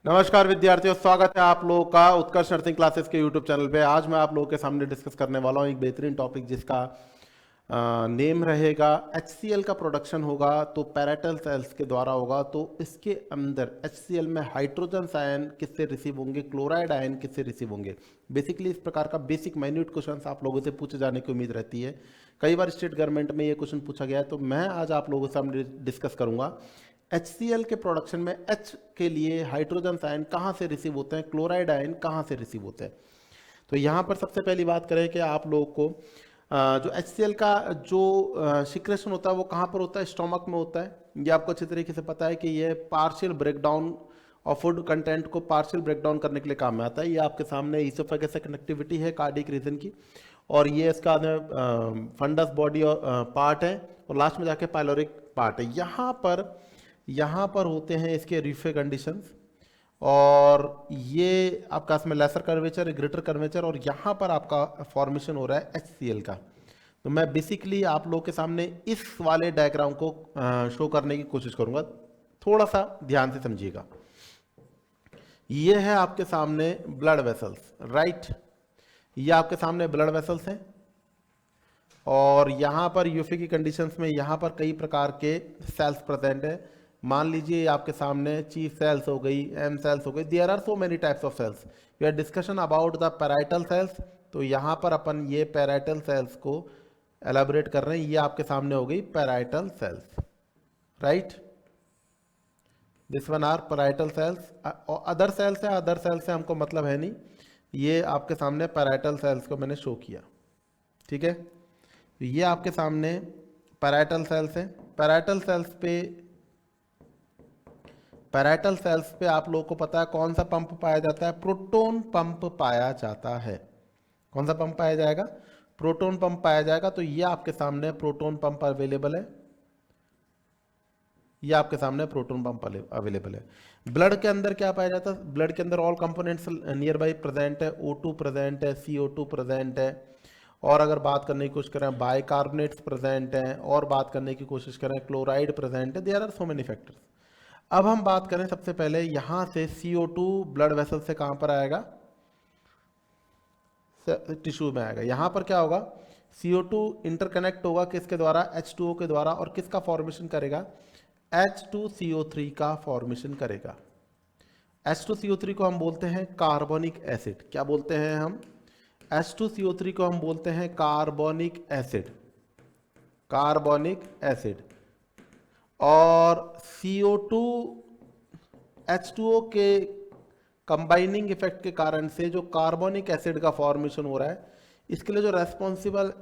नमस्कार विद्यार्थियों, स्वागत है आप लोगों का उत्कर्ष नर्सिंग क्लासेस के यूट्यूब चैनल पे। आज मैं आप लोगों के सामने डिस्कस करने वाला हूं एक बेहतरीन टॉपिक जिसका नेम रहेगा HCl का प्रोडक्शन होगा तो पैरेटल सेल्स के द्वारा होगा। तो इसके अंदर HCl में हाइड्रोजन आयन किससे रिसीव होंगे, क्लोराइड आयन किससे रिसीव होंगे। बेसिकली इस प्रकार का बेसिक माइन्यूट क्वेश्चन आप लोगों से पूछे जाने की उम्मीद रहती है। कई बार स्टेट गवर्नमेंट में ये क्वेश्चन पूछा गया है, तो मैं आज आप लोगों के सामने डिस्कस करूंगा HCl के प्रोडक्शन में H के लिए हाइड्रोजन आयन कहाँ से रिसीव होते हैं, क्लोराइड आयन कहाँ से रिसीव होते हैं। तो यहाँ पर सबसे पहली बात करें कि आप लोगों को जो HCl का जो सिक्रेशन होता है वो कहाँ पर होता है, स्टोमक में होता है। ये आपको अच्छी तरीके से पता है कि ये पार्शियल ब्रेकडाउन और फूड कंटेंट को पार्शियल ब्रेकडाउन करने के लिए काम में आता है। ये आपके सामने ईसोफेगस से कनेक्टिविटी है कार्डियक रीजन की, और ये इसका फंडस बॉडी और पार्ट है, और लास्ट में जाके पाइलोरिक पार्ट है। यहाँ पर होते हैं इसके रिफे कंडीशंस, और ये आपका इसमें लेसर कर्वेचर, ग्रेटर कर्वेचर, और यहाँ पर आपका फॉर्मेशन हो रहा है HCl का। तो मैं बेसिकली आप लोग के सामने इस वाले डायग्राम को शो करने की कोशिश करूंगा, थोड़ा सा ध्यान से समझिएगा। ये है आपके सामने ब्लड वेसल्स, राइट। ये आपके सामने ब्लड वेसल्स हैं, और यहाँ पर यूफी की कंडीशंस में यहाँ पर कई प्रकार के सेल्स प्रेजेंट है। मान लीजिए आपके सामने चीफ सेल्स हो गई, एम सेल्स हो गई, there are so many types of cells. We are discussion about the parietal cells. तो यहाँ पर अपन ये पैराइटल सेल्स को एलाबोरेट कर रहे हैं। ये आपके सामने हो गई parietal cells, right. This one are parietal cells. और अदर सेल्स है, अदर सेल्स से हमको मतलब है नहीं। ये आपके सामने पैराइटल सेल्स को मैंने शो किया, ठीक है। ये आपके सामने पैराइटल सेल्स है। पैराइटल सेल्स पे आप लोगों को पता है कौन सा पंप पाया जाता है, प्रोटॉन पंप पाया जाता है। कौन सा पंप पाया जाएगा, प्रोटॉन पंप पाया जाएगा। तो ये आपके सामने प्रोटॉन पंप अवेलेबल है। ये आपके सामने प्रोटॉन पंप अवेलेबल है। ब्लड के अंदर क्या पाया जाता है, ब्लड के अंदर all components near by present है। O2 प्रेजेंट है, CO2 प्रेजेंट है, और अगर बात करने की कोशिश करें बाइकार्बोनेट्स प्रेजेंट हैं, और बात करने की कोशिश करें क्लोराइड प्रेजेंट है। There are so many factors. अब हम बात करें सबसे पहले यहाँ से CO2 ब्लड वेसल से कहाँ पर आएगा, टिश्यू में आएगा। यहाँ पर क्या होगा, CO2 इंटरकनेक्ट होगा किसके द्वारा, H2O के द्वारा, और किसका फॉर्मेशन करेगा, H2CO3 का फॉर्मेशन करेगा। H2CO3 को हम बोलते हैं कार्बोनिक एसिड। क्या बोलते हैं हम, H2CO3 को हम बोलते हैं कार्बोनिक एसिड, कार्बोनिक एसिड। और CO2 H2O के कंबाइनिंग इफेक्ट के कारण से जो कार्बोनिक एसिड का फॉर्मेशन हो रहा है, इसके लिए जो रेस्पॉन्सिबल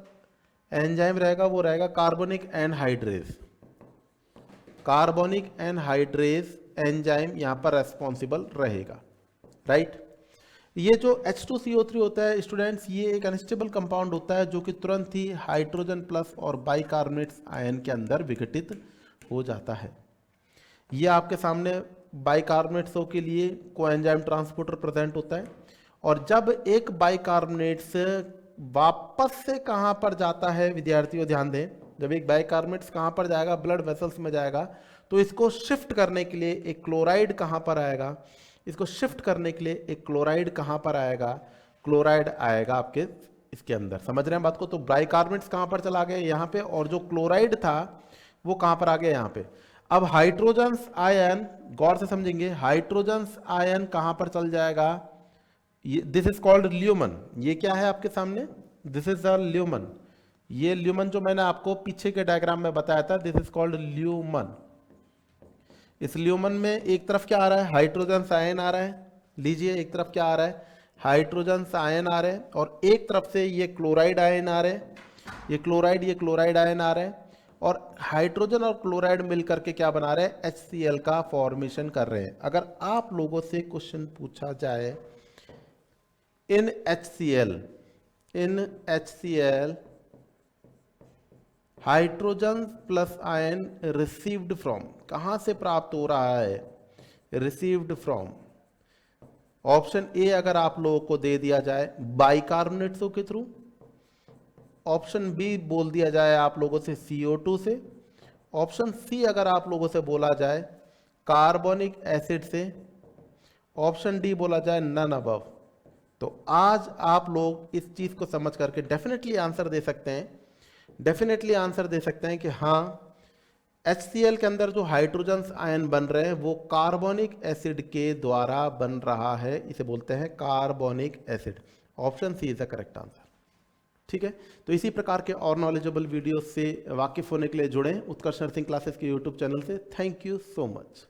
एंजाइम रहेगा वो रहेगा carbonic anhydrase. Carbonic anhydrase enzyme यहाँ पर रेस्पॉन्सिबल रहेगा, राइट। ये जो H2CO3 होता है स्टूडेंट्स, ये एक अनस्टेबल कंपाउंड होता है जो कि तुरंत ही हाइड्रोजन प्लस और बाइकार्बोनेट्स आयन के अंदर विघटित हो जाता है। ये आपके सामने बाइकार्बोनेट्सों के लिए कोएंजाइम ट्रांसपोर्टर प्रेजेंट होता है, और जब एक बाइकार्बोनेट्स वापस से कहाँ पर जाता है, विद्यार्थियों ध्यान दें, जब एक बाइकार्बोनेट्स कहाँ पर जाएगा, ब्लड वेसल्स में जाएगा, तो इसको शिफ्ट करने के लिए एक क्लोराइड कहाँ पर आएगा, इसको शिफ्ट करने के लिए एक क्लोराइड कहाँ पर आएगा, क्लोराइड आएगा आपके इसके अंदर। समझ रहे हैं बात को। तो बाइकार्बोनेट्स कहाँ पर चला गया, यहाँ पे, और जो क्लोराइड था वो कहाँ पर आ गया, यहाँ पे। अब हाइड्रोजन आयन, गौर से समझेंगे, हाइड्रोजन आयन कहाँ पर चल जाएगा, ये दिस इज कॉल्ड ल्यूमन। ये क्या है आपके सामने, दिस इज अ ल्यूमन। ये ल्यूमन जो मैंने आपको पीछे के डायग्राम में बताया था, दिस इज कॉल्ड ल्यूमन। इस ल्यूमन में एक तरफ क्या आ रहा है, हाइड्रोजन आयन आ रहा है। लीजिए, एक तरफ क्या आ रहा है, हाइड्रोजन आयन आ रहे हैं, और एक तरफ से ये क्लोराइड आयन आ रहे हैं। ये क्लोराइड आयन आ रहे हैं, और हाइड्रोजन और क्लोराइड मिलकर के क्या बना रहे हैं, HCl का फॉर्मेशन कर रहे हैं। अगर आप लोगों से क्वेश्चन पूछा जाए, इन HCl hydrogen plus ion received from, कहां से प्राप्त हो रहा है, रिसीव्ड फ्रॉम। ऑप्शन ए अगर आप लोगों को दे दिया जाए बाइकार्बोनेट्सों के थ्रू, ऑप्शन बी बोल दिया जाए आप लोगों से CO2 से, ऑप्शन सी अगर आप लोगों से बोला जाए कार्बोनिक एसिड से, ऑप्शन डी बोला जाए नन अबव। तो आज आप लोग इस चीज को समझ करके डेफिनेटली आंसर दे सकते हैं, डेफिनेटली आंसर दे सकते हैं कि हाँ HCl के अंदर जो हाइड्रोजन आयन बन रहे हैं वो कार्बोनिक एसिड के द्वारा बन रहा है, इसे बोलते हैं carbonic acid. Option C is the correct answer. ठीक है, तो इसी प्रकार के और नॉलेजेबल वीडियो से वाकिफ होने के लिए जुड़ें उत्कर्ष नर्सिंग क्लासेस के यूट्यूब चैनल से। Thank you so much.